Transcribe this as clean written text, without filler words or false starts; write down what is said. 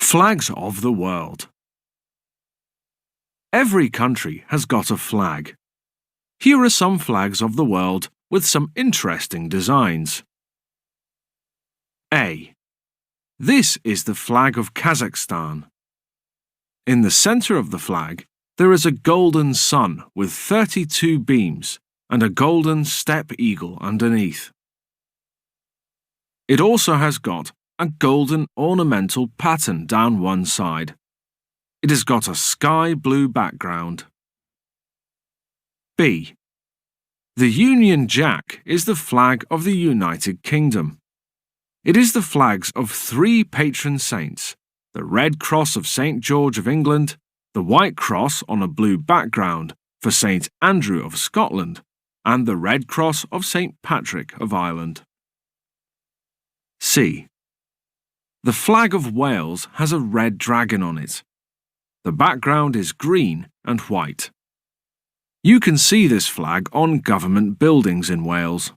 Flags of the world. Every country has got a flag. Here are some flags of the world with some interesting designs. A. This is the flag of Kazakhstan. In the center of the flag, there is a golden sun with 32 beams and a golden steppe eagle underneath. It also has got a golden ornamental pattern down one side. It has got a sky blue background. B. The Union Jack is the flag of the United Kingdom. It is the flags of 3 patron saints, the Red Cross of St. George of England, the White Cross on a blue background for St. Andrew of Scotland, and the Red Cross of St. Patrick of Ireland. C. The flag of Wales has a red dragon on it. The background is green and white. You can see this flag on government buildings in Wales.